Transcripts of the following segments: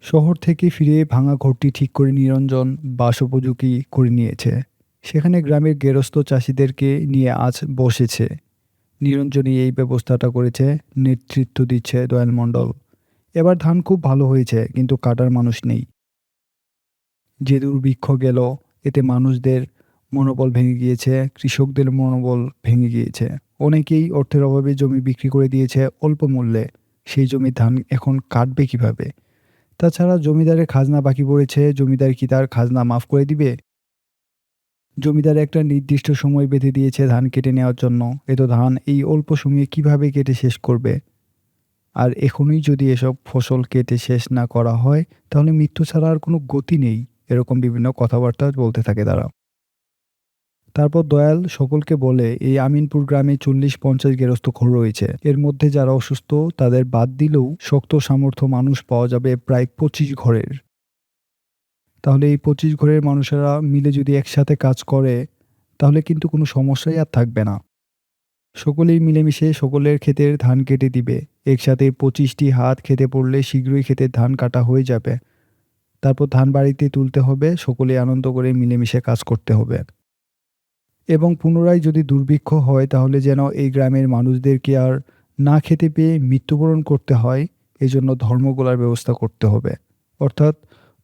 শহর থেকে ফিরে ভাঙা ঘরটি ঠিক করে নিরঞ্জন বাসোপযোগী করে নিয়েছে। সেখানে গ্রামের গেরস্থ চাষিদেরকে নিয়ে আজ বসেছে। নিরঞ্জনই এই ব্যবস্থাটা করেছে, নেতৃত্ব দিচ্ছে দয়াল মণ্ডল। এবার ধান খুব ভালো হয়েছে, কিন্তু কাটার মানুষ নেই। যে দুর্ভিক্ষ গেল, এতে মানুষদের মনোবল ভেঙে গিয়েছে, কৃষকদের মনোবল ভেঙে গিয়েছে। অনেকেই অর্থের অভাবে জমি বিক্রি করে দিয়েছে অল্প মূল্যে। সেই জমির ধান এখন কাটবে কিভাবে? তাছাড়া জমিদারের খাজনা বাকি পড়েছে, জমিদার কি তার খাজনা মাফ করে দিবে? জমিদার একটা নির্দিষ্ট সময় বেঁধে দিয়েছে ধান কেটে নেওয়ার জন্য। এত ধান এই অল্প সময়ে কিভাবে কেটে শেষ করবে? আর এখনই যদি এসব ফসল কেটে শেষ না করা হয়, তাহলে মৃত্যু ছাড়া আর কোনো গতি নেই। এরকম বিভিন্ন কথাবার্তা বলতে থাকে তারা। তারপর দয়াল সকলকে বলে, এই আমিনপুর গ্রামে ৪০-৫০ গেরস্থ ঘর রয়েছে। এর মধ্যে যারা অসুস্থ তাদের বাদ দিলেও শক্ত সামর্থ্য মানুষ পাওয়া যাবে প্রায় ২৫ ঘরের। তাহলে এই ২৫ ঘরের মানুষেরা মিলে যদি একসাথে কাজ করে, তাহলে কিন্তু কোনো সমস্যাই আর থাকবে না। সকলেই মিলেমিশে সকলের ক্ষেতের ধান কেটে দিবে। একসাথে ২৫টি হাত খেতে পড়লে শীঘ্রই ক্ষেতের ধান কাটা হয়ে যাবে। তারপর ধান বাড়িতে তুলতে হবে, সকলেই আনন্দ করে মিলেমিশে কাজ করতে হবে। এবং পুনরায় যদি দুর্ভিক্ষ হয়, তাহলে যেন এই গ্রামের মানুষদেরকে আর না খেতে পেয়ে মৃত্যুবরণ করতে হয়, এজন্য ধর্মগোলার ব্যবস্থা করতে হবে। অর্থাৎ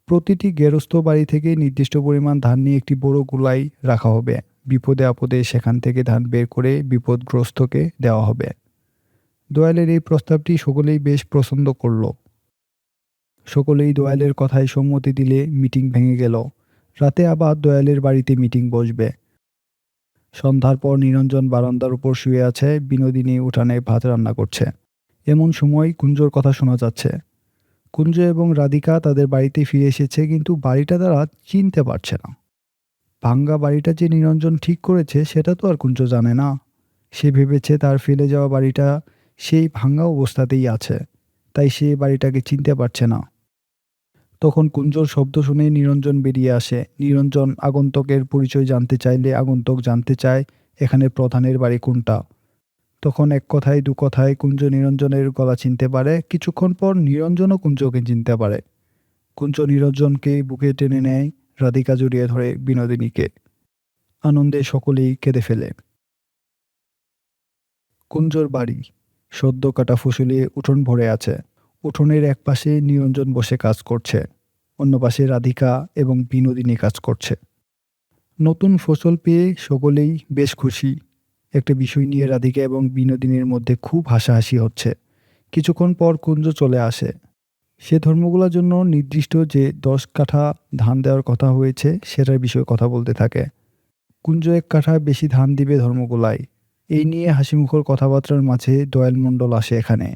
প্রতিটি গেরস্থ বাড়ি থেকে নির্দিষ্ট পরিমাণ ধান নিয়ে একটি বড় গোলাই রাখা হবে। বিপদে আপদে সেখান থেকে ধান বের করে বিপদগ্রস্তকে দেওয়া হবে। দয়ালের এই প্রস্তাবটি সকলেই বেশ পছন্দ করল। সকলেই দয়ালের কথায় সম্মতি দিলে মিটিং ভেঙে গেল। রাতে আবার দয়ালের বাড়িতে মিটিং বসবে। সন্ধ্যার পর নিরঞ্জন বারান্দার উপর শুয়ে আছে, বিনোদিনী উঠানে ভাত রান্না করছে। এমন সময় কুঞ্জর কথা শোনা যাচ্ছে। কুঞ্জ এবং রাধিকা তাদের বাড়িতে ফিরে এসেছে, কিন্তু বাড়িটা তারা চিনতে পারছে না। ভাঙ্গা বাড়িটা যে নিরঞ্জন ঠিক করেছে সেটা তো আর কুঞ্জ জানে না। সে ভেবেছে তার ফেলে যাওয়া বাড়িটা সেই ভাঙ্গা অবস্থাতেই আছে, তাই সে বাড়িটাকে চিনতে পারছে না। তখন কুঞ্জর শব্দ শুনে নিরঞ্জন বেরিয়ে আসে। নিরঞ্জন আগন্তুকের পরিচয় জানতে চাইলে আগন্তুক জানতে চায় এখানে প্রধানের বাড়ি কোনটা। তখন এক কথায় দু কথায় কুঞ্জ নিরঞ্জনের গলা চিনতে পারে। কিছুক্ষণ পর নিরঞ্জনও কুঞ্জকে চিনতে পারে। কুঞ্জ নিরঞ্জনকে বুকে টেনে নেয়, রাধিকা জড়িয়ে ধরে বিনোদিনীকে। আনন্দে সকলেই কেঁদে ফেলে। কুঞ্জর বাড়ি সদ্য কাটা ফসলে উঠোন ভরে আছে। উঠোনের এক পাশে নিরঞ্জন বসে কাজ করছে, অন্য পাশে রাধিকা এবং বিনোদিনী কাজ করছে। নতুন ফসল পেয়ে সকলেই বেশ খুশি। একটা বিষয় নিয়ে রাধিকা এবং বিনোদিনীর মধ্যে খুব হাসাহাসি হচ্ছে। কিছুক্ষণ পর কুঞ্জ চলে আসে। সে ধর্মগুলোর জন্য নির্দিষ্ট যে ১০ কাঠা ধান দেওয়ার কথা হয়েছে সেটার বিষয়ে কথা বলতে থাকে। কুঞ্জ ১ কাঠা বেশি ধান দিবে ধর্মগুলায়। এই নিয়ে হাসিমুখর কথাবার্তার মাঝে দয়াল মণ্ডল আসে এখানে।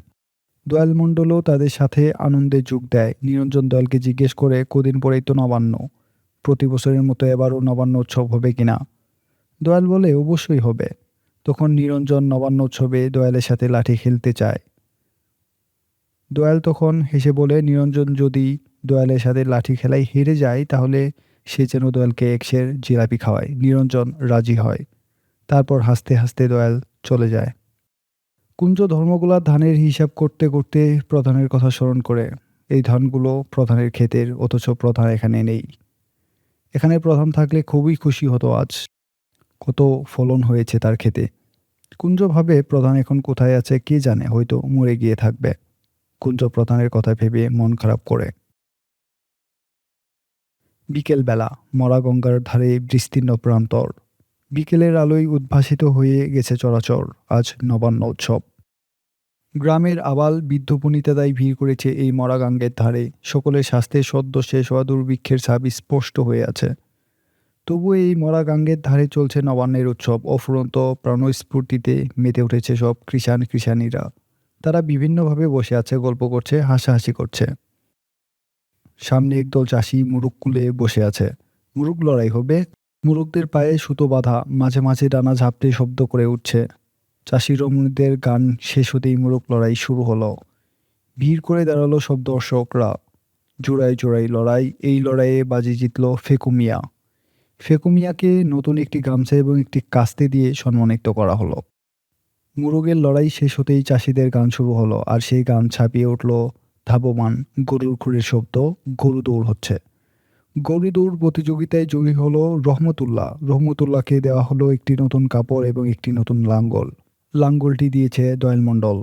দয়াল মণ্ডলও তাদের সাথে আনন্দে যোগ দেয়। নিরঞ্জন দয়ালকে জিজ্ঞেস করে, কদিন পরেই তো নবান্ন। প্রতি বছরের মতো এবারও নবান্ন উৎসব হবে কিনা? দয়াল বলে, অবশ্যই হবে। তখন নিরঞ্জন নবান্ন উৎসবে দয়ালের সাথে লাঠি খেলতে চায়। দয়াল তখন হেসে বলে, নিরঞ্জন যদি দয়ালের সাথে লাঠি খেলায় হেরে যায়, তাহলে সে যেন দয়ালকে ১ সের জিলাপি খাওয়ায়। নিরঞ্জন রাজি হয়। তারপর হাসতে হাসতে দয়াল চলে যায়। কুঞ্জ ধর্মগুলার ধানের হিসাব করতে করতে প্রধানের কথা স্মরণ করে। এই ধানগুলো প্রধানের ক্ষেতের, অথচ প্রধান এখানে নেই। এখানে প্রধান থাকলে খুবই খুশি হতো আজ। কত ফলন হয়েছে তার ক্ষেতে। কুঞ্জ ভাবে, প্রধান এখন কোথায় আছে কে জানে, হয়তো মরে গিয়ে থাকবে। কুঞ্জ প্রধানের কথা ভেবে মন খারাপ করে। বিকেলবেলা মরা গঙ্গার ধারে বিস্তীর্ণ প্রান্তর। বিকেলের আলোয় উদ্ভাসিত হয়ে গেছে চরাচর। আজ নবান্ন উৎসব। গ্রামের আবাল বৃদ্ধ বনিতারাই ভিড় করেছে এই মরা গাঙ্গের ধারে। সকলের স্বাস্থ্যে সদ্য শেষ হওয়া দুর্ভিক্ষের ছাপ স্পষ্ট হয়ে আছে। তবুও এই মরা গাঙ্গের ধারে চলছে নবান্নের উৎসব। অফুরন্ত প্রাণস্ফূর্তিতে মেতে উঠেছে সব কৃষাণ কৃষাণীরা। তারা বিভিন্নভাবে বসে আছে, গল্প করছে, হাসাহাসি করছে। সামনে একদল চাষি মুরুগ কুলে বসে আছে। মুরুগ লড়াই হবে। মুরুগদের পায়ে সুতো বাঁধা, মাঝে মাঝে ডানা ঝাপটে শব্দ করে উঠছে। চাষি রমণীদের গান শেষ হতেই মুরুগ লড়াই শুরু হলো। ভিড় করে দাঁড়ালো সব দর্শকরা। জোড়ায় জোড়ায় লড়াই। এই লড়াইয়ে বাজি জিতল ফেকু মিয়া। ফেকু মিয়াকে নতুন একটি গামছা এবং একটি কাস্তে দিয়ে সম্মানিত করা হলো। মুরুগের লড়াই শেষ হতেই চাষিদের গান শুরু হলো, আর সেই গান ছাপিয়ে উঠল ধাবমান, গরুর খুরের শব্দ, গরু দৌড় হচ্ছে। গরু দৌড় প্রতিযোগিতায় জয়ী হলো রহমতুল্লাহ। রহমতুল্লাহকে দেওয়া হলো একটি নতুন কাপড় এবং একটি নতুন লাঙ্গল। লাঙ্গলটি দিয়েছে দয়াল মণ্ডল।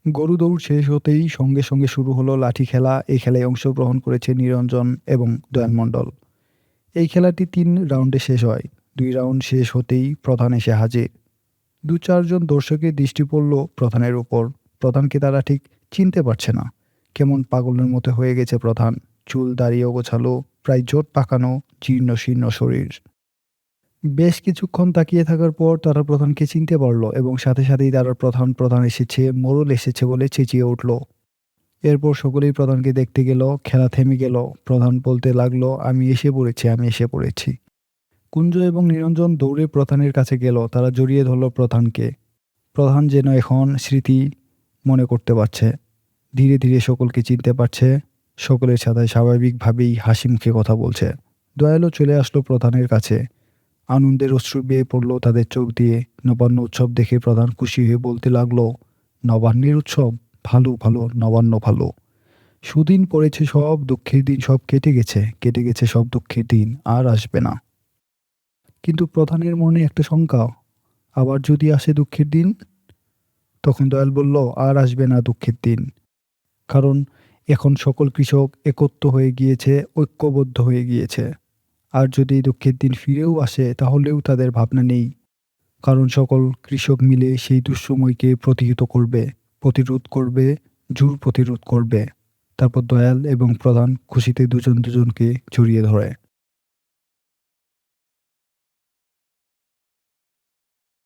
গরু দৌড় শেষ হতেই সঙ্গে সঙ্গে শুরু হলো লাঠি খেলা। এই খেলায় অংশগ্রহণ করেছে নিরঞ্জন এবং দয়াল মণ্ডল। এই খেলাটি ৩ রাউন্ডে শেষ হয়। ২ রাউন্ড শেষ হতেই প্রধান এসে হাজির। ২-৪ জন দর্শকের দৃষ্টি পড়ল প্রধানের উপর। প্রধানকে তারা ঠিক চিনতে পারছে না। কেমন পাগলের মতো হয়ে গেছে প্রধান। চুল দাড়ি অগোছালো, প্রায় জোট পাকানো, জীর্ণ শীর্ণ শরীর। বেশ কিছুক্ষণ তাকিয়ে থাকার পর তারা প্রধানকে চিনতে পারল এবং সাথে সাথেই তারা প্রধান এসেছে, মোড়ল এসেছে বলে চেঁচিয়ে উঠল। এরপর সকলেই প্রধানকে দেখতে গেল। খেলা থেমে গেল। প্রধান বলতে লাগলো, আমি এসে পড়েছি, আমি এসে পড়েছি। কুঞ্জ এবং নিরঞ্জন দৌড়ে প্রধানের কাছে গেল। তারা জড়িয়ে ধরল প্রধানকে। প্রধান যেন এখন স্মৃতি মনে করতে পারছে। ধীরে ধীরে সকলকে চিনতে পারছে। সকলের সাথে স্বাভাবিকভাবেই হাসি মুখে কথা বলছে। দয়ালও চলে আসলো প্রধানের কাছে। আনন্দের অশ্রু বেয়ে পড়ল তাদের চোখ দিয়ে। নবান্ন উৎসব দেখে প্রধান খুশি হয়ে বলতে লাগলো, নবান্নের উৎসব? ভালো ভালো, নবান্ন ভালো। সুদিন পড়েছে সব, দুঃখের দিন সব কেটে গেছে, কেটে গেছে সব দুঃখের দিন, আর আসবে না। কিন্তু প্রধানের মনে একটা শঙ্কা, আবার যদি আসে দুঃখের দিন? তখন দয়াল বলল, আর আসবে না দুঃখের দিন। কারণ এখন সকল কৃষক একত্র হয়ে গিয়েছে, ঐক্যবদ্ধ হয়ে গিয়েছে। আর যদি দুঃখের দিন ফিরেও আসে তাহলেও তাদের ভাবনা নেই। কারণ সকল কৃষক মিলে সেই দুঃসময়কে প্রতিহত করবে, প্রতিরোধ করবে, জোর প্রতিরোধ করবে। তারপর দয়াল এবং প্রধান খুশিতে দুজন দুজনকে জড়িয়ে ধরে।